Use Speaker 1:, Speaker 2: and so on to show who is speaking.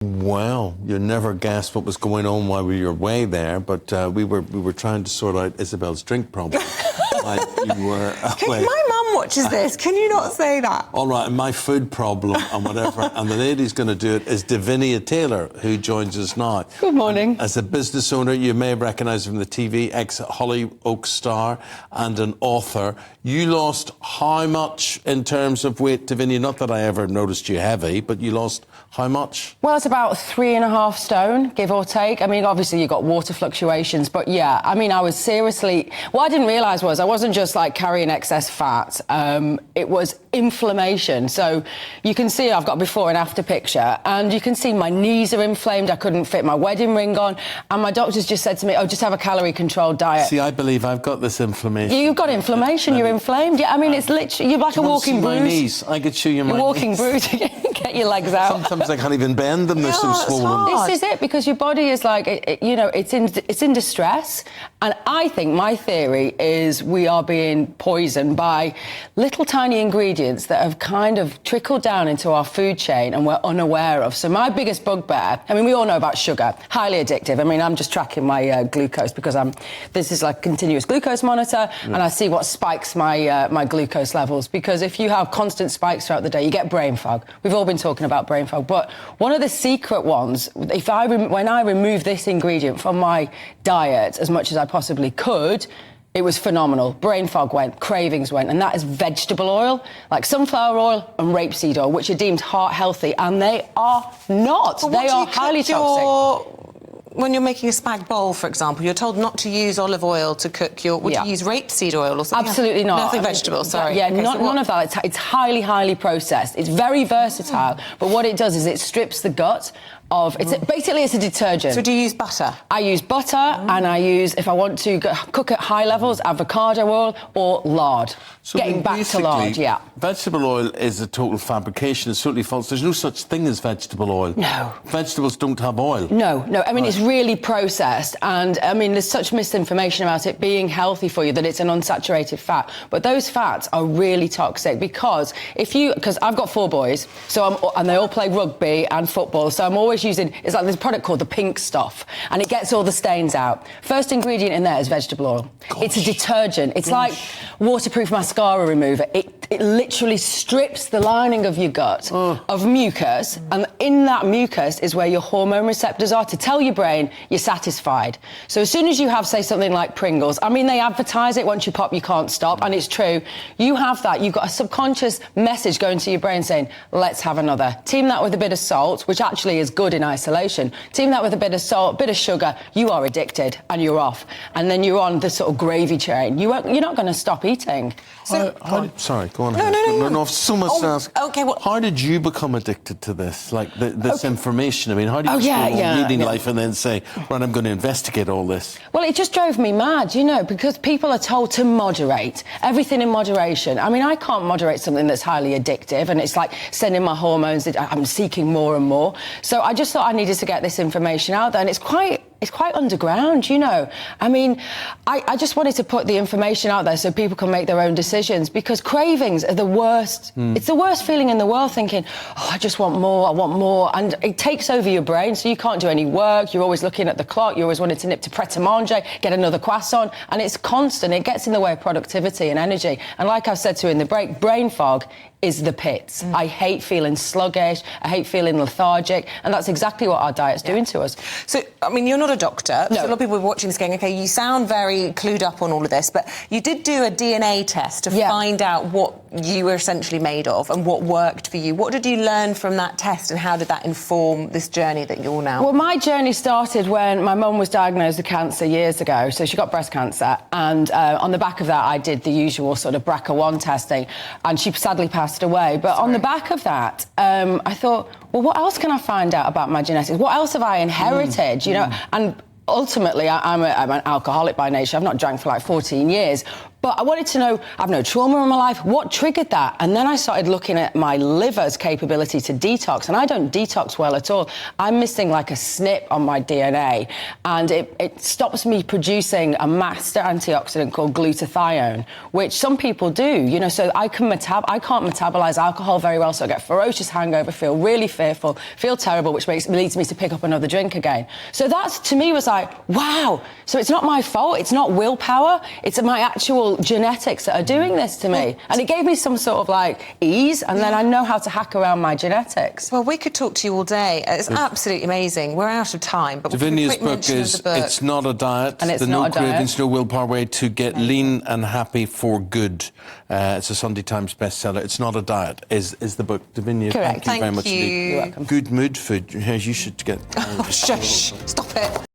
Speaker 1: Well, you never guessed what was going on while we were away there, but we were trying to sort out Isabel's drink problem. Like you were away.
Speaker 2: My mum watches this. Can you not say that?
Speaker 1: All right, and my food problem and whatever. And the lady who's going to do it is Davinia Taylor, who joins us now.
Speaker 3: Good morning.
Speaker 1: As a business owner, you may recognise her from the TV, ex-Hollyoaks star and an author. You lost how much in terms of weight, Davinia? Not that I ever noticed you heavy, but you lost how much?
Speaker 3: Well, it's about 3.5 stone, give or take. I mean, obviously you've got water fluctuations, but yeah, I mean, I was seriously... What I didn't realise was I wasn't just like carrying excess fat, it was inflammation. So you can see I've got a before and after picture, and you can see my knees are inflamed, I couldn't fit my wedding ring on, and my doctors just said to me, oh, just have a calorie-controlled diet.
Speaker 1: See, I believe I've got this inflammation.
Speaker 3: You've got inflammation, you're inflamed. Yeah, I mean, it's literally, you're like a walking bruise.
Speaker 1: My knees. I could show you my knees.
Speaker 3: Walking bruise, get your legs out.
Speaker 1: Sometimes I can't even bend them, they're so swollen.
Speaker 3: This is it, because your body is like, it's in distress. And I think my theory is we are being poisoned by little tiny ingredients that have kind of trickled down into our food chain and we're unaware of. So my biggest bugbear, I mean, we all know about sugar, highly addictive. I mean, I'm just tracking my glucose because this is like continuous glucose monitor, and I see what spikes my glucose levels, because if you have constant spikes throughout the day, you get brain fog. We've all been talking about brain fog, but one of the secret ones, when I remove this ingredient from my diet as much as I possibly could, it was phenomenal. Brain fog went, cravings went, and that is vegetable oil, like sunflower oil and rapeseed oil, which are deemed heart healthy, and they are not. They are highly toxic.
Speaker 2: When you're making a spag bowl, for example, you're told not to use olive oil to cook your... Would you use rapeseed oil or something?
Speaker 3: Absolutely not.
Speaker 2: Nothing vegetable, sorry.
Speaker 3: Yeah, okay, none of that. It's highly, highly processed. It's very versatile, but what it does is it strips the gut of... Basically, it's a detergent.
Speaker 2: So do you use butter?
Speaker 3: I use butter, and I use, if I want to cook at high levels, avocado oil or lard.
Speaker 1: So
Speaker 3: getting back to lard, yeah.
Speaker 1: Vegetable oil is a total fabrication. It's totally false. There's no such thing as vegetable oil.
Speaker 3: No.
Speaker 1: Vegetables don't have oil.
Speaker 3: No. I mean, it's really processed, and I mean, there's such misinformation about it being healthy for you that it's an unsaturated fat. But those fats are really toxic because I've got 4 boys, and they all play rugby and football, so I'm always using, it's like this product called the pink stuff, and it gets all the stains out. First ingredient in there is vegetable oil. Gosh. It's a detergent. It's like waterproof mascara remover. It literally strips the lining of your gut of mucus, and in that mucus is where your hormone receptors are to tell your brain you're satisfied. So as soon as you have, say, something like Pringles, I mean, they advertise it, once you pop, you can't stop, and it's true. You have that, you've got a subconscious message going to your brain saying, let's have another. Team that with a bit of salt, which actually is good in isolation. Team that with a bit of salt, bit of sugar, you are addicted, and you're off. And then you're on the sort of gravy train. You're not going to stop eating.
Speaker 1: So, sorry, go on.
Speaker 2: No.
Speaker 1: So much to ask.
Speaker 2: Okay, well...
Speaker 1: How did you become addicted to this? Like, this information? I mean, how do you leading life and then say, right, I'm going to investigate all this? Well,
Speaker 3: it just drove me mad, because people are told to moderate. Everything in moderation. I mean, I can't moderate something that's highly addictive, and it's like sending my hormones, I'm seeking more and more. So I just thought I needed to get this information out there, and it's quite underground, I mean, I just wanted to put the information out there so people can make their own decisions, because cravings are the worst. It's the worst feeling in the world, thinking, oh, I just want more, I want more. And it takes over your brain, so you can't do any work. You're always looking at the clock. You're always wanting to nip to pret-a-manger, get another croissant. And it's constant. It gets in the way of productivity and energy. And like I've said to you in the break, brain fog is the pits. I hate feeling sluggish. I hate feeling lethargic. And that's exactly what our diet's doing to us.
Speaker 2: So, I mean, you're not a doctor.
Speaker 3: No.
Speaker 2: So a lot of people are watching this going, OK, you sound very clued up on all of this, but you did do a DNA test to find out what you were essentially made of and what worked for you. What did you learn from that test, and how did that inform this journey that you're now?
Speaker 3: Well, my journey started when my mum was diagnosed with cancer years ago. So she got breast cancer, and on the back of that, I did the usual sort of BRCA1 testing, and she sadly passed away. But on the back of that, I thought, well, what else can I find out about my genetics? What else have I inherited, And ultimately, I'm an alcoholic by nature. I've not drank for like 14 years. But I wanted to know, I've no trauma in my life, what triggered that? And then I started looking at my liver's capability to detox, and I don't detox well at all. I'm missing like a SNP on my DNA, and it stops me producing a master antioxidant called glutathione, which some people do, you know, so I can't metabolize alcohol very well, so I get ferocious hangover, feel really fearful, feel terrible, which leads me to pick up another drink again. So that, to me, was like, wow, so it's not my fault, it's not willpower, it's my actual genetics that are doing this to me. And it gave me some sort of like ease, and then I know how to hack around my genetics.
Speaker 2: Well, we could talk to you all day. It's absolutely amazing. We're out of time, but
Speaker 1: Davinia's book is It's Not a Diet,
Speaker 3: and it's
Speaker 1: the
Speaker 3: not
Speaker 1: No
Speaker 3: a diet.
Speaker 1: Cravings, No Willpower Way to Get Lean and Happy for Good. It's a Sunday Times bestseller. It's Not a Diet is the book. Davinia,
Speaker 3: Correct.
Speaker 1: thank you very much
Speaker 2: Thank you.
Speaker 1: indeed.
Speaker 3: You're welcome.
Speaker 1: Good mood food. You should get...
Speaker 2: Oh, shush. Stop it.